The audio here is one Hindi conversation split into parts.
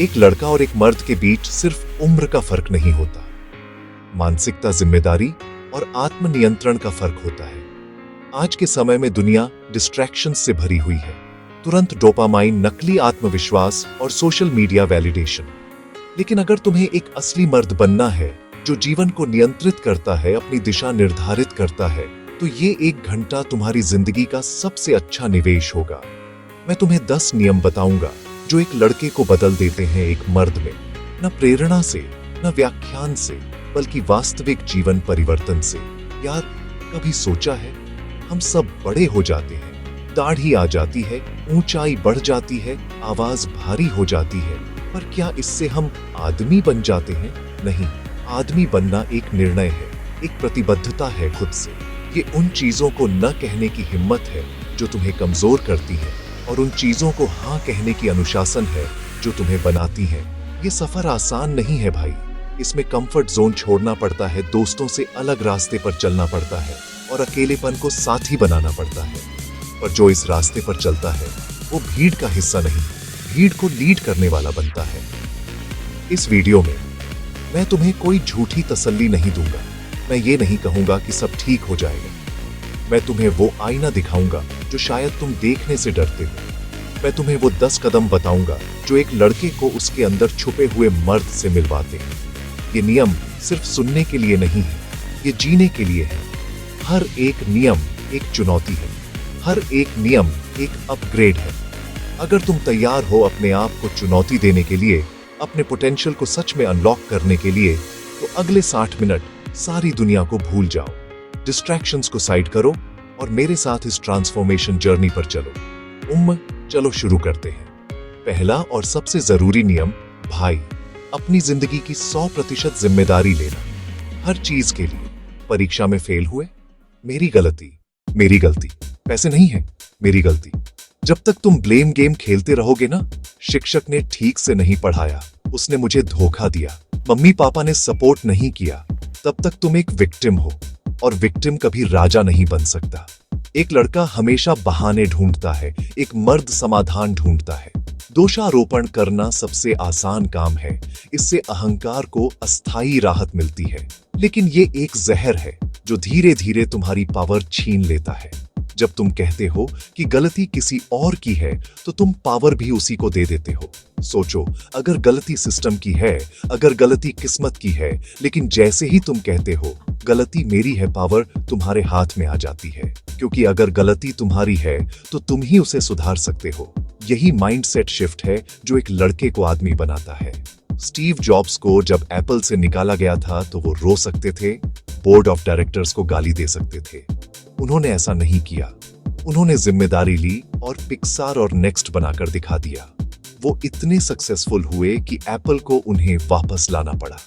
एक लड़का और एक मर्द के बीच सिर्फ उम्र का फर्क नहीं होता, मानसिकता, जिम्मेदारी और आत्मनियंत्रण का फर्क होता है। आज के समय में दुनिया डिस्ट्रैक्शंस से भरी हुई है। तुरंत डोपामाइन, नकली आत्मविश्वास और सोशल मीडिया वैलिडेशन। लेकिन अगर तुम्हें एक असली मर्द बनना है जो जीवन को नियंत्रित करता है, अपनी दिशा निर्धारित करता है, तो ये 1 घंटा तुम्हारी जिंदगी का सबसे अच्छा निवेश होगा। मैं तुम्हें 10 नियम बताऊंगा जो एक लड़के को बदल देते हैं एक मर्द में। न प्रेरणा से, न व्याख्यान से, बल्कि वास्तविक जीवन परिवर्तन से। यार, कभी सोचा है, हम सब बड़े हो जाते हैं, दाढ़ी आ जाती है, ऊंचाई बढ़ जाती है, आवाज भारी हो जाती है, पर क्या इससे हम आदमी बन जाते हैं? नहीं, आदमी बनना एक निर्णय है, एक प्रतिबद्धता है खुद से। ये उन चीजों को न कहने की हिम्मत है जो तुम्हें कमजोर करती है, और उन चीजों को हाँ कहने की अनुशासन है जो तुम्हें बनाती है। ये सफर आसान नहीं है भाई। इसमें कंफर्ट जोन छोड़ना पड़ता है, दोस्तों से अलग रास्ते पर चलना पड़ता है और अकेलेपन को साथी बनाना पड़ता है। पर जो इस रास्ते पर चलता है वो भीड़ का हिस्सा नहीं, भीड़ को लीड करने वाला बनता है। इस वीडियो में मैं तुम्हें कोई झूठी तसल्ली नहीं दूंगा। मैं ये नहीं कहूंगा कि सब ठीक हो जाएगा। मैं तुम्हें वो आईना दिखाऊंगा जो शायद तुम देखने से डरते हो। मैं तुम्हें वो 10 कदम बताऊंगा जो एक लड़के को उसके अंदर छुपे हुए मर्द से मिलवाते हैं। ये नियम सिर्फ सुनने के लिए नहीं है, ये जीने के लिए है। हर एक नियम एक चुनौती है, हर एक नियम एक अपग्रेड है। अगर तुम तैयार हो अपने आप को चुनौती देने के लिए, अपने पोटेंशियल को सच में अनलॉक करने के लिए, तो अगले 60 मिनट सारी दुनिया को भूल जाओ, डिस्ट्रैक्शंस को साइड करो और मेरे साथ इस ट्रांसफॉर्मेशन जर्नी पर चलो। चलो शुरू करते हैं। पहला और सबसे जरूरी नियम, भाई, अपनी जिंदगी की 100% जिम्मेदारी लेना। हर चीज के लिए। परीक्षा में फेल हुए, मेरी गलती, मेरी गलती। पैसे नहीं है, मेरी गलती। जब तक तुम ब्लेम गेम खेलते रहोगे ना, शिक्षक ने ठीक से नहीं पढ़ाया, उसने मुझे धोखा दिया, मम्मी पापा ने सपोर्ट नहीं किया, तब तक तुम एक विक्टिम हो, और विक्टिम कभी राजा नहीं बन सकता। एक लड़का हमेशा बहाने ढूंढता है, एक मर्द समाधान ढूंढता है। दोषारोपण करना सबसे आसान काम है, इससे अहंकार को अस्थायी राहत मिलती है। लेकिन ये एक जहर है जो धीरे धीरे तुम्हारी पावर छीन लेता है। जब तुम कहते हो कि गलती किसी और की है, तो तुम पावर भी उसी को दे देते हो। सोचो, अगर गलती सिस्टम की है, अगर गलती किस्मत की है, लेकिन जैसे ही तुम कहते हो गलती मेरी है, पावर तुम्हारे हाथ में आ जाती है। क्योंकि अगर गलती तुम्हारी है तो तुम ही उसे सुधार सकते हो। यही माइंडसेट शिफ्ट है जो एक लड़के को आदमी बनाता है। स्टीव जॉब्स को जब एप्पल से निकाला गया था तो वो रो सकते थे, बोर्ड ऑफ डायरेक्टर्स को गाली दे सकते थे। उन्होंने ऐसा नहीं किया। उन्होंने जिम्मेदारी ली और पिक्सार और नेक्स्ट बनाकर दिखा दिया। वो इतने सक्सेसफुल हुए कि एप्पल को उन्हें वापस लाना पड़ा।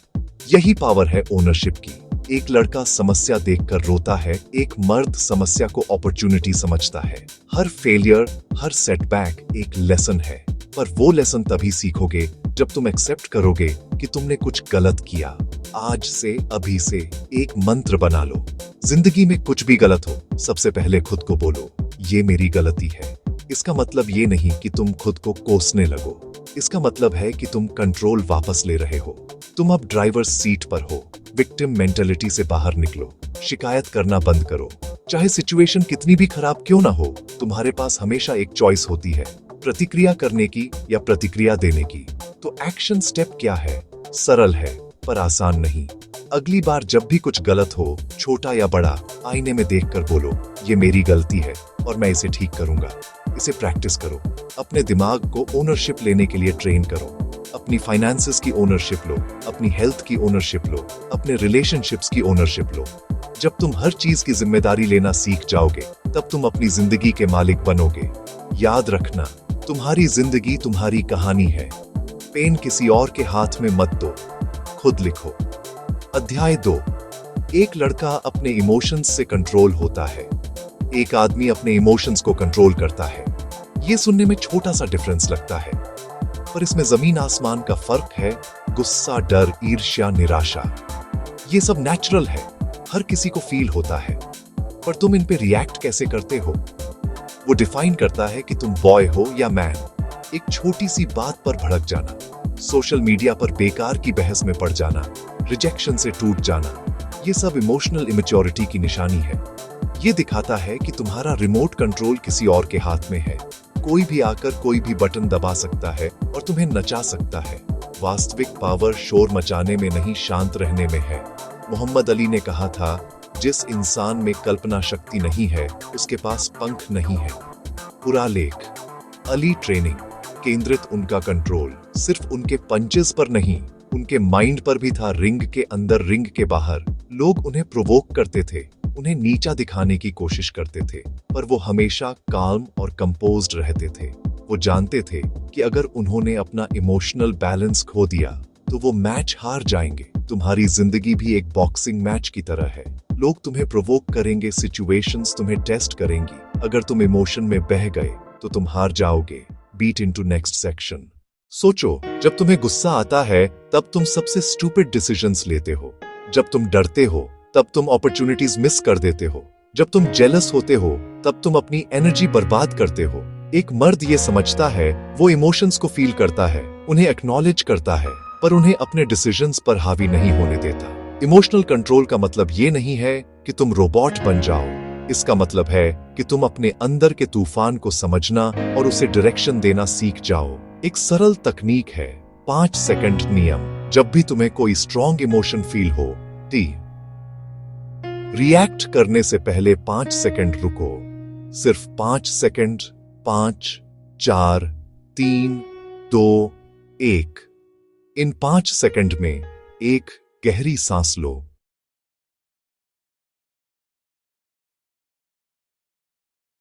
यही पावर है ओनरशिप की। एक लड़का समस्या देखकर रोता है, एक मर्द समस्या को अपॉर्चुनिटी समझता है। हर फेलियर, हर सेटबैक एक लेसन है, पर वो लेसन तभी सीखोगे जब तुम एक्सेप्ट करोगे कि तुमने कुछ गलत किया। आज से, अभी से एक मंत्र बना लो। जिंदगी में कुछ भी गलत हो, सबसे पहले खुद को बोलो, ये मेरी गलती है। इसका मतलब ये नहीं कि तुम खुद को कोसने लगो। इसका मतलब है कि तुम कंट्रोल वापस ले रहे हो। तुम अब ड्राइवर सीट पर हो। विक्टिम मेंटेलिटी से बाहर निकलो। शिकायत करना बंद करो। चाहे सिचुएशन कितनी भी खराब क्यों ना हो, तुम्हारे पास हमेशा एक चॉइस होती है, प्रतिक्रिया करने की या प्रतिक्रिया देने की। तो एक्शन स्टेप क्या है? सरल है पर आसान नहीं। अगली बार जब भी कुछ गलत हो, छोटा या बड़ा, आईने में देखकर बोलो, ये मेरी गलती है और मैं इसे ठीक करूंगा। इसे प्रैक्टिस करो। अपने दिमाग को ओनरशिप लेने के लिए ट्रेन करो। अपनी फाइनेंसेस की ओनरशिप लो, अपनी हेल्थ की ओनरशिप लो, अपने रिलेशनशिप्स की ओनरशिप लो। जब तुम हर चीज की जिम्मेदारी लेना सीख जाओगे, तब तुम अपनी जिंदगी के मालिक बनोगे। याद रखना, तुम्हारी जिंदगी तुम्हारी कहानी है। पेन किसी और के हाथ में मत दो, खुद लिखो। अध्याय 2। एक लड़का अपने इमोशंस से कंट्रोल होता है, एक आदमी अपने इमोशंस को कंट्रोल करता है। ये सुनने में छोटा सा डिफरेंस लगता है, पर इसमें जमीन आसमान का फर्क है। गुस्सा, डर, ईर्ष्या, निराशा, ये सब नेचुरल है, हर किसी को फील होता है। पर तुम इन पे रिएक्ट कैसे करते हो, वो डिफाइन करता है कि तुम बॉय हो या मैन। एक छोटी सी बात पर भड़क जाना, सोशल मीडिया पर बेकार की बहस में पड़ जाना, रिजेक्शन से टूट जाना, ये सब इमोशनल इमेच्योरिटी की निशानी है। ये दिखाता है कि तुम्हारा रिमोट कंट्रोल किसी और के हाथ में है। कोई भी आकर कोई भी बटन दबा सकता है और तुम्हें नचा सकता है। वास्तविक पावर शोर मचाने में नहीं, शांत रहने में है। मोहम्मद अली ने कहा था, जिस इंसान में कल्पना शक्ति नहीं है उसके पास पंख नहीं है। पूरा लेख। अली ट्रेनिंग केंद्रित उनका कंट्रोल सिर्फ उनके पंचेस पर नहीं, उनके माइंड पर भी था। रिंग के अंदर, रिंग के बाहर लोग उन्हें प्रोवोक करते थे, उन्हें नीचा दिखाने की कोशिश करते थे, पर वो हमेशा काल्म और कंपोज्ड रहते थे। वो जानते थे कि अगर उन्होंने अपना इमोशनल बैलेंस खो दिया तो वो मैच हार जाएंगे। तुम्हारी जिंदगी भी एक बॉक्सिंग मैच की तरह है। लोग तुम्हें प्रोवोक करेंगे, सिचुएशंस तुम्हें टेस्ट करेंगी। अगर तुम इमोशन में बह गए तो तुम हार जाओगे। Beat into next section. सोचो, जब तुम्हें गुस्सा आता है तब तुम सबसे स्टूपिड डिसीजंस लेते हो। जब तुम डरते हो तब तुम अपॉर्चुनिटीज मिस कर देते हो। जब तुम जेलस होते हो तब तुम अपनी एनर्जी बर्बाद करते हो। एक मर्द ये समझता है, वो इमोशंस को फील करता है, उन्हें एक्नॉलेज करता है, पर उन्हें अपने डिसीजंस पर हावी नहीं होने देता। इमोशनल कंट्रोल का मतलब ये नहीं है कि तुम रोबोट बन जाओ। इसका मतलब है कि तुम अपने अंदर के तूफान को समझना और उसे डायरेक्शन देना सीख जाओ। एक सरल तकनीक है, 5 सेकंड नियम। जब भी तुम्हें कोई स्ट्रॉन्ग इमोशन फील हो, रिएक्ट करने से पहले 5 सेकंड रुको। सिर्फ 5 सेकंड। 5, 4, 3, 2, 1। इन 5 सेकंड में एक गहरी सांस लो।